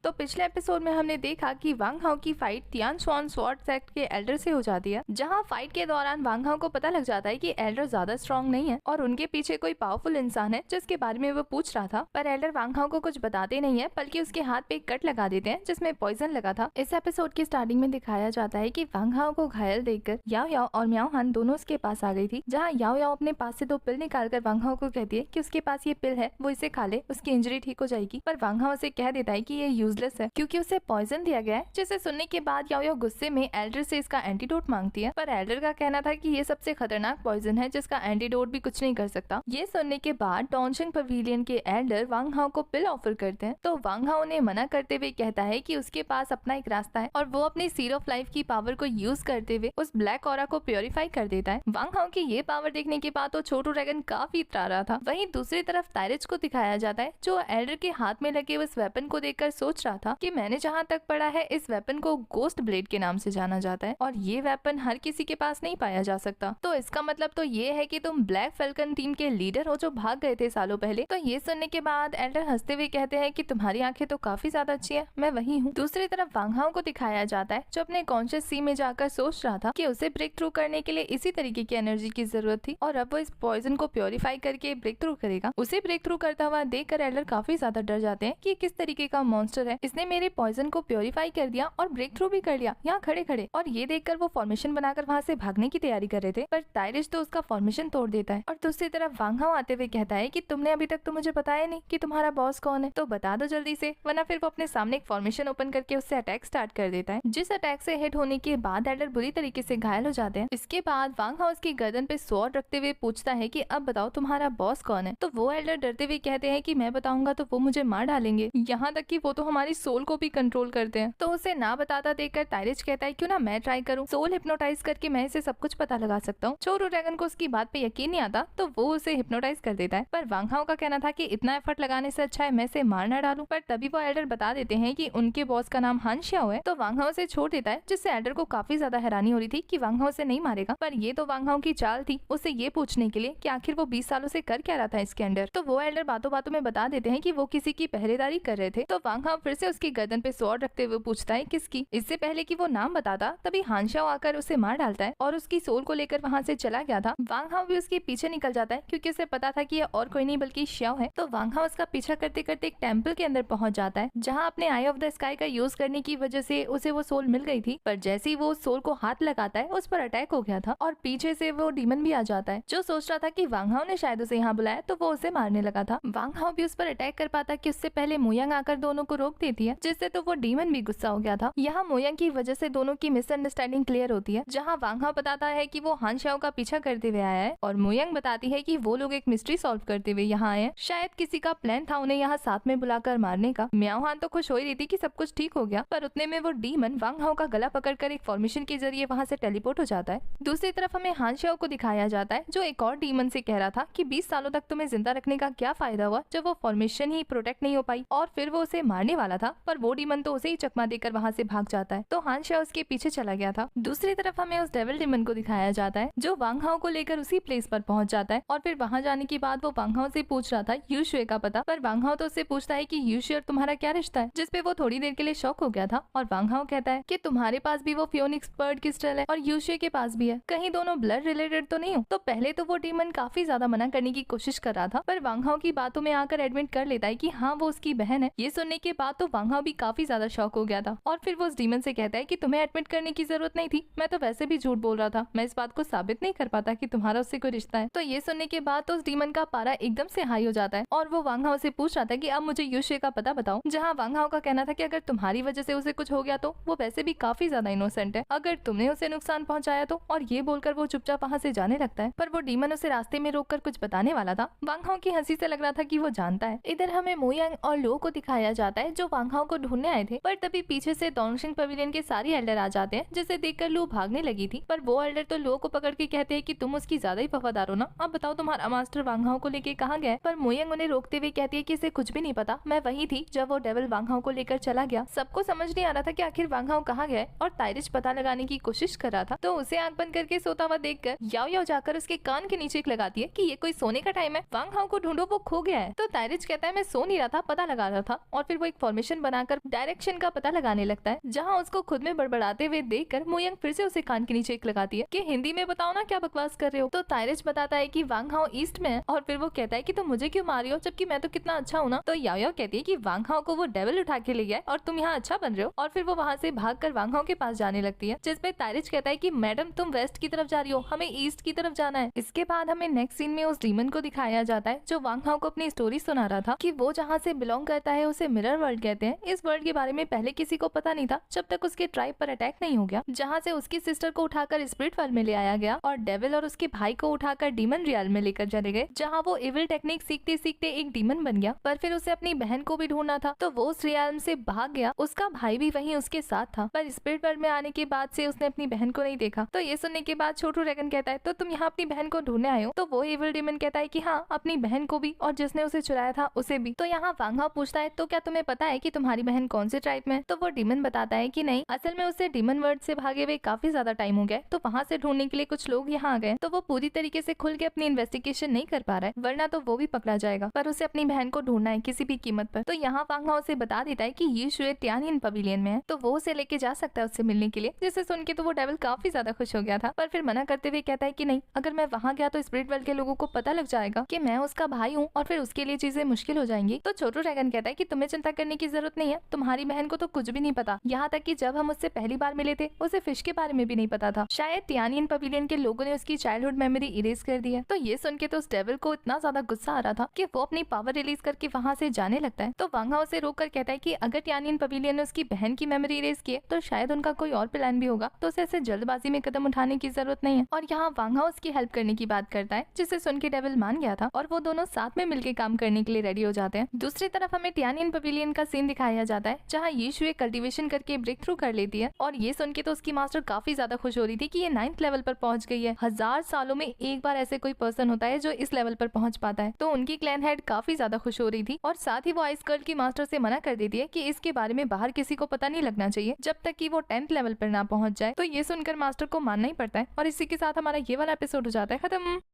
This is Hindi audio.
तो पिछले एपिसोड में हमने देखा कि वांग हाओ की फाइट तियान स्वान स्वॉर्ड सेक्ट के एल्डर से हो जाती है, जहां फाइट के दौरान वांग हाओ को पता लग जाता है कि एल्डर ज्यादा स्ट्रॉन्ग नहीं है और उनके पीछे कोई पावरफुल इंसान है जिसके बारे में वो पूछ रहा था। पर एल्डर वांग हाओ को कुछ बताते नहीं है, बल्कि उसके हाथ पे एक कट लगा देते हैं जिसमें पॉइजन लगा था। इस एपिसोड की स्टार्टिंग में दिखाया जाता है कि वांग हाओ को घायल देखकर याओ याओ और म्याओ हान दोनों उसके पास आ गई थी, जहाँ याओ याओ अपने पास से 2 पिल निकालकर वांग हाओ को कहती है कि उसके पास ये पिल है, वो इसे खा ले, उसकी इंजरी ठीक हो जाएगी। पर वांग हाओ उसे कह देता है कि ये यूजलेस है क्योंकि उसे पॉइजन दिया गया है, जिसे सुनने के बाद याओ याओ गुस्से में एल्डर से इसका एंटीडोट मांगती है। पर एल्डर का कहना था कि ये सबसे खतरनाक पॉइजन है जिसका एंटीडोट भी कुछ नहीं कर सकता। ये सुनने के बाद डोंगशिंग पवेलियन के एल्डर वांग हाओ को पिल ऑफर करते हैं, तो वांग हाओ ने मना करते हुए कहता है कि उसके पास अपना एक रास्ता है और वो अपनी सीर ऑफ लाइफ की पावर को यूज करते हुए उस ब्लैक ऑरा को प्योरीफाई कर देता है। वांग हाओ की ये पावर देखने के बाद तो छोटू ड्रैगन काफी इतरा रहा था। वहीं दूसरी तरफ तायरिच को दिखाया जाता है, जो एल्डर के हाथ में लगे उस वेपन को देखकर सोच रहा था कि मैंने जहाँ तक पढ़ा है इस वेपन को गोस्ट ब्लेड के नाम से जाना जाता है और ये वेपन हर किसी के पास नहीं पाया जा सकता। तो इसका मतलब तो ये है कि तुम ब्लैक फैल्कन टीम के लीडर हो जो भाग गए थे सालों पहले। तो ये सुनने के बाद एल्डर हंसते हुए कहते हैं कि तुम्हारी आंखें तो काफी ज्यादा अच्छी है, मैं वही हूँ। दूसरी तरफ वांग हाओ को दिखाया जाता है, जो अपने कॉन्शियस सी में जाकर सोच रहा था कि उसे ब्रेक थ्रू करने के लिए इसी तरीके की एनर्जी की जरूरत थी और अब वो इस पॉइजन को प्योरीफाई करके ब्रेक थ्रू करेगा। उसे ब्रेक थ्रू करता हुआ देखकर एल्डर काफी ज्यादा डर जाते हैं कि किस तरीके का मॉन्स्टर है, इसने मेरे पॉइजन को प्योरीफाई कर दिया और ब्रेक थ्रू भी कर लिया यहाँ खड़े खड़े। और ये देखकर वो फॉर्मेशन बनाकर वहाँ से भागने की तैयारी कर रहे थे, पर तायरिच तो उसका फॉर्मेशन तोड़ देता है। और दूसरी तरफ वांग हाओ आते हुए कहता है कि तुमने अभी तक तो मुझे बताया नहीं कि तुम्हारा बॉस कौन है, तो बता दो जल्दी से, वरना फिर वो अपने सामने एक फॉर्मेशन ओपन करके उससे अटैक स्टार्ट कर देता है, जिस अटैक से हिट होने के बाद एल्डर बुरी तरीके से घायल हो जाते हैं। इसके बाद वांग हाओ उसकी गर्दन पे स्वॉर्ड रखते हुए पूछता है कि अब बताओ तुम्हारा बॉस कौन है। तो वो एल्डर डरते हुए कहते हैं कि मैं बताऊंगा तो वो मुझे मार डालेंगे, यहाँ तक कि वो तो हमारी सोल को भी कंट्रोल करते हैं। तो उसे ना बताता देखकर तायरिच कहता है क्यों ना मैं ट्राई करूं, सोल हिप्नोटाइज करके मैं इसे सब कुछ पता लगा सकता हूँ। छोटू ड्रैगन को उसकी बात पे यकीन नहीं आता, तो वो उसे हिप्नोटाइज कर देता है। पर वांग हाओ का कहना था कि इतना एफर्ट लगाने से अच्छा है मैं इसे मार ना डालूं। पर तभी वो एल्डर बता देते हैं कि उनके बॉस का नाम हान श्याओ है, तो वांग हाओ से छोड़ देता है, जिससे एल्डर को काफी ज्यादा हैरानी हो रही थी कि वांग हाओ से नहीं मारेगा। पर ये तो वांग हाओ की चाल थी उसे ये पूछने के लिए कि आखिर वो 20 सालों से कर क्या रहा था इसके अंदर। तो वो एल्डर बातों बातों में बता देते हैं कि वो किसी की पहरेदारी कर रहे थे। तो वांग हाओ फिर से उसकी गर्दन पे स्वॉर्ड रखते हुए पूछता है किसकी। इससे पहले कि वो नाम बताता तभी हान श्याओ आकर उसे मार डालता है और उसकी सोल को लेकर वहाँ से चला गया था। वांग हाओ भी उसके पीछे निकल जाता है क्योंकि उसे पता था कि ये और कोई नहीं बल्कि श्याओ है। तो वांग हाओ उसका पीछा करते करते एक टेम्पल के अंदर पहुंच जाता है, जहाँ अपने आई ऑफ द स्काई का यूज करने की वजह से उसे वो सोल मिल गई थी। पर जैसे ही वो सोल को हाथ लगाता है उस पर अटैक हो गया था और पीछे से वो डीमन भी आ जाता है, जो सोच रहा था कि वांग हाओ ने शायद उसे यहाँ बुलाया, तो वो उसे मारने लगा था। वांग हाओ भी उस पर अटैक कर पाता कि उससे पहले मोयंग आकर दोनों को रोक देती है, जिससे तो वो डीमन भी गुस्सा हो गया था। यहाँ मोयंग की वजह से दोनों की मिसअंडरस्टैंडिंग क्लियर होती है, जहाँ वांग हाओ बताता है कि वो हान श्याओ का पीछा करते हुए आया है और मोयंग बताती है कि वो लोग एक मिस्ट्री सॉल्व करते हुए यहाँ आए हैं, शायद किसी का प्लान था उन्हें यहाँ साथ में बुलाकर मारने का। म्याओ हान तो खुश हो ही रही थी कि सब कुछ ठीक हो गया, पर उतने में वो डीमन वांग हाओ का गला पकड़कर एक फॉर्मेशन के जरिए वहाँ से टेलीपोर्ट हो जाता है। दूसरी तरफ हमें हान श्याओ को दिखाया जाता है, जो एक और डीमन से कह रहा था कि 20 सालों तक तुम्हें जिंदा रखने का क्या फायदा हुआ जब वो फॉर्मेशन ही प्रोटेक्ट नहीं हो पाई, और फिर वो उसे मारने वाला था, पर वो डीमन तो उसे ही चकमा देकर वहाँ से भाग जाता है। तो हान श्याओ उसके पीछे चला गया था। दूसरी तरफ हमें उस डेविल डीमन को दिखाया जाता है, जो वांग हाओ को लेकर उसी प्लेस पर पहुंच जाता है और फिर वहाँ जाने के बाद वो वांग हाओ से पूछ रहा था यू शुए का पता। पर वांग हाओ तो उससे पूछता है कि यू शुए और तुम्हारा क्या रिश्ता है, जिसपे वो थोड़ी देर के लिए शॉक हो गया था। और वांग हाओ कहता है कि तुम्हारे पास भी वो फियोनिक्स बर्ड क्रिस्टल है और यू शुए के पास भी है, कहीं दोनों ब्लड रिलेटेड तो नहीं हो। तो पहले तो वो डीमन काफी ज्यादा मना करने की कोशिश कर रहा था, पर वांग हाओ की बातों में आकर एडमिट कर लेता है कि हाँ वो उसकी बहन है। ये सुनने के बाद तो वांग हाओ भी काफी ज्यादा शॉक हो गया था और फिर वो उस डीमन से कहता है कि तुम्हें एडमिट करने की जरूरत नहीं थी, मैं तो वैसे भी झूठ बोल रहा था, मैं इस बात को साबित नहीं कर पाता कि तुम्हारा उससे कोई रिश्ता है। तो ये सुनने के बाद तो उस डीमन का पारा एकदम से हाई हो जाता है और वो वांग हाओ से पूछ रहा था कि अब मुझे यू शुए का पता बताओ, जहाँ वांग हाओ का कहना था कि अगर तुम्हारी वजह से उसे कुछ हो गया तो वो वैसे भी काफी ज्यादा इनोसेंट है, अगर तुमने उसे नुकसान पहुंचाया तो। और ये बोलकर वो चुपचाप वहाँ से जाने लगता है, पर वो डीमन उसे रास्ते में रोककर कुछ बताने वाला था। वांग हाओ की हंसी से लग रहा था कि वो जानता है। इधर हमें मोयंग और लो को दिखाया जाता है, जो वांग हाओ को ढूंढने आए थे, पर तभी पीछे से डोंगशिंग पवेलियन के सारे एल्डर आ जाते हैं, जिसे देखकर लो भागने लगी थी। पर वो एल्डर तो लो को पकड़ के कहते हैं कि तुम उसकी ज्यादा ही वफादार हो ना, अब बताओ तुम्हारा मास्टर वांग हाओ को लेके कहाँ गया है। पर मोयंग उन्हें रोकते हुए कहती है कि इसे कुछ भी नहीं पता, मैं वही थी जब वो डेविल वांग हाओ को लेकर चला गया। सबको समझ नहीं आ रहा था कि आखिर वांग हाओ कहाँ गया है और तायरिच पता लगाने की कोशिश कर रहा था, तो उसे आंख बंद करके सोता हुआ देखकर याओ याओ जाकर उसके कान के नीचे लगाती है कि ये कोई सोने का टाइम है, वांग हाओ को ढूंढो वो खो गया है। तो तायरिच कहता है मैं सो नहीं रहा था, पता लगा रहा था। और फिर वो एक फॉर्मेशन बनाकर डायरेक्शन का पता लगाने लगता है, जहाँ उसको खुद में बड़बड़ाते हुए देखकर मोयंग फिर से उसे कान के नीचे एक लगाती है कि हिंदी में बताओ ना, क्या बकवास कर रहे हो। तो ताइरच बताता है कि वांग हाओ ईस्ट में है, और फिर वो कहता है कि तुम मुझे क्यों मार रही हो, जबकि मैं तो कितना अच्छा हूँ ना। तो याओ कहती है कि वांग हाओ को वो डेविल उठा के ले गया और तुम यहाँ अच्छा बन रहे हो, और फिर वो वहाँ से भागकर वांग हाओ के पास जाने लगती है, जिसपे ताइरच कहता है कि मैडम तुम वेस्ट की तरफ जा रही हो, हमें ईस्ट की तरफ जाना है। इसके बाद हमें नेक्स्ट सीन में उस डीमन को दिखाया जाता है जो वांग हाओ को अपनी स्टोरी सुना रहा था कि वो जहाँ से बिलोंग करता है उसे मिरर वर्ल्ड कहते हैं। इस वर्ल्ड के बारे में पहले किसी को पता नहीं था जब तक उसके ट्राइब पर अटैक नहीं हो गया, जहाँ से उसकी सिस्टर को उठाकर स्पिरिट वर्ल्ड में ले आया गया और डेविल और उसके भाई को उठाकर डीमन रियल में लेकर चले गए, जहाँ वो इविल टेक्निक सीखते सीखते एक डीमन बन गया। पर फिर उसे अपनी बहन को भी ढूंढना था, तो वो उस रियल से भाग गया। उसका भाई भी वहीं उसके साथ था, पर स्पिरिट वर्ल्ड में आने के बाद से उसने अपनी बहन को नहीं देखा। तो ये सुनने के बाद छोटू ड्रैगन कहता है तो तुम यहाँ अपनी बहन को ढूंढने आए हो। तो वो इविल डीमन कहता है कि हाँ, अपनी बहन को भी और जिसने उसे चुराया था उसे भी। तो यहाँ वांग हाओ पूछता है तो क्या तुम्हें पता है कि तुम्हारी बहन कौन से ट्राइब में है। तो वो डीमन बताता है कि नहीं, असल में उसे डीमन वर्ल्ड से भागे हुए काफी ज्यादा टाइम हो गया, तो वहाँ से ढूंढने के लिए कुछ लोग यहाँ आ गए। तो वो पूरी तरीके से खुल के अपनी इन्वेस्टिगेशन नहीं कर पा रहा है, वरना तो वो भी पकड़ा जाएगा, पर उसे अपनी बहन को ढूंढना है किसी भी कीमत पर। तो यहाँ वांग हाओ उसे बता देता है कि ये शुए तियानियन पवेलियन में है, तो वो उसे लेके जा सकता है उससे मिलने के लिए। जिसे सुन के तो वो डेविल काफी ज्यादा खुश हो गया था, पर फिर मना करते हुए कहता है कि नहीं, अगर मैं वहाँ गया तो स्पिरिट वर्ल्ड के लोगों को पता लग जाएगा कि मैं उसका भाई हूँ, और फिर उसके लिए चीजें मुश्किल हो जाएंगी। तो छोटू ड्रैगन कहता है कि तुम्हें चिंता करने की जरूरत नहीं है, तुम्हारी बहन को तो कुछ भी नहीं पता, यहाँ तक कि जब हम उससे पहली बार मिले थे उसे फिश के बारे में भी नहीं पता था। शायद तियानियन पवेलियन के लोगों ने उसकी चाइल्डहुड मेमोरी इरेज कर दी है। तो ये सुन के तो उस डेविल को इतना ज्यादा गुस्सा आ रहा था कि वो अपनी पावर रिलीज करके वहाँ से जाने लगता है। तो वांग हाओ उसे रोककर कहता है कि अगर तियानियन पवेलियन ने उसकी बहन की मेमोरी इरेज की है तो शायद उनका कोई और प्लान भी होगा, तो उसे ऐसे जल्दबाजी में कदम उठाने की जरूरत नहीं है। और यहाँ वांग हाओ उसकी हेल्प करने की बात करता है, जिसे सुन के डेविल मान गया था और वो दोनों साथ में मिलकर काम करने के लिए रेडी हो जाते हैं। दूसरी तरफ हमें तियानियन पवेलियन का सीन दिखाया जाता है, जहाँ ये शुए कल्टीवेशन करके ब्रेक थ्रू कर लेती है, और ये सुन के तो उसकी मास्टर काफी ज्यादा खुश हो रही थी कि ये 9th लेवल पर पहुंच गई है। 1000 सालों में एक बार ऐसे कोई पर्सन होता है जो इस लेवल पर पहुंच पाता है। तो उनकी क्लैन हेड काफी ज्यादा खुश हो रही थी, और साथ ही वो आइस गर्ल की मास्टर से मना कर देती है कि इसके बारे में बाहर किसी को पता नहीं लगना चाहिए जब तक कि वो 10th लेवल पर ना पहुंच जाए। तो ये सुनकर मास्टर को मानना ही पड़ता है, और इसी के साथ हमारा ये वाला एपिसोड हो जाता है खत्म।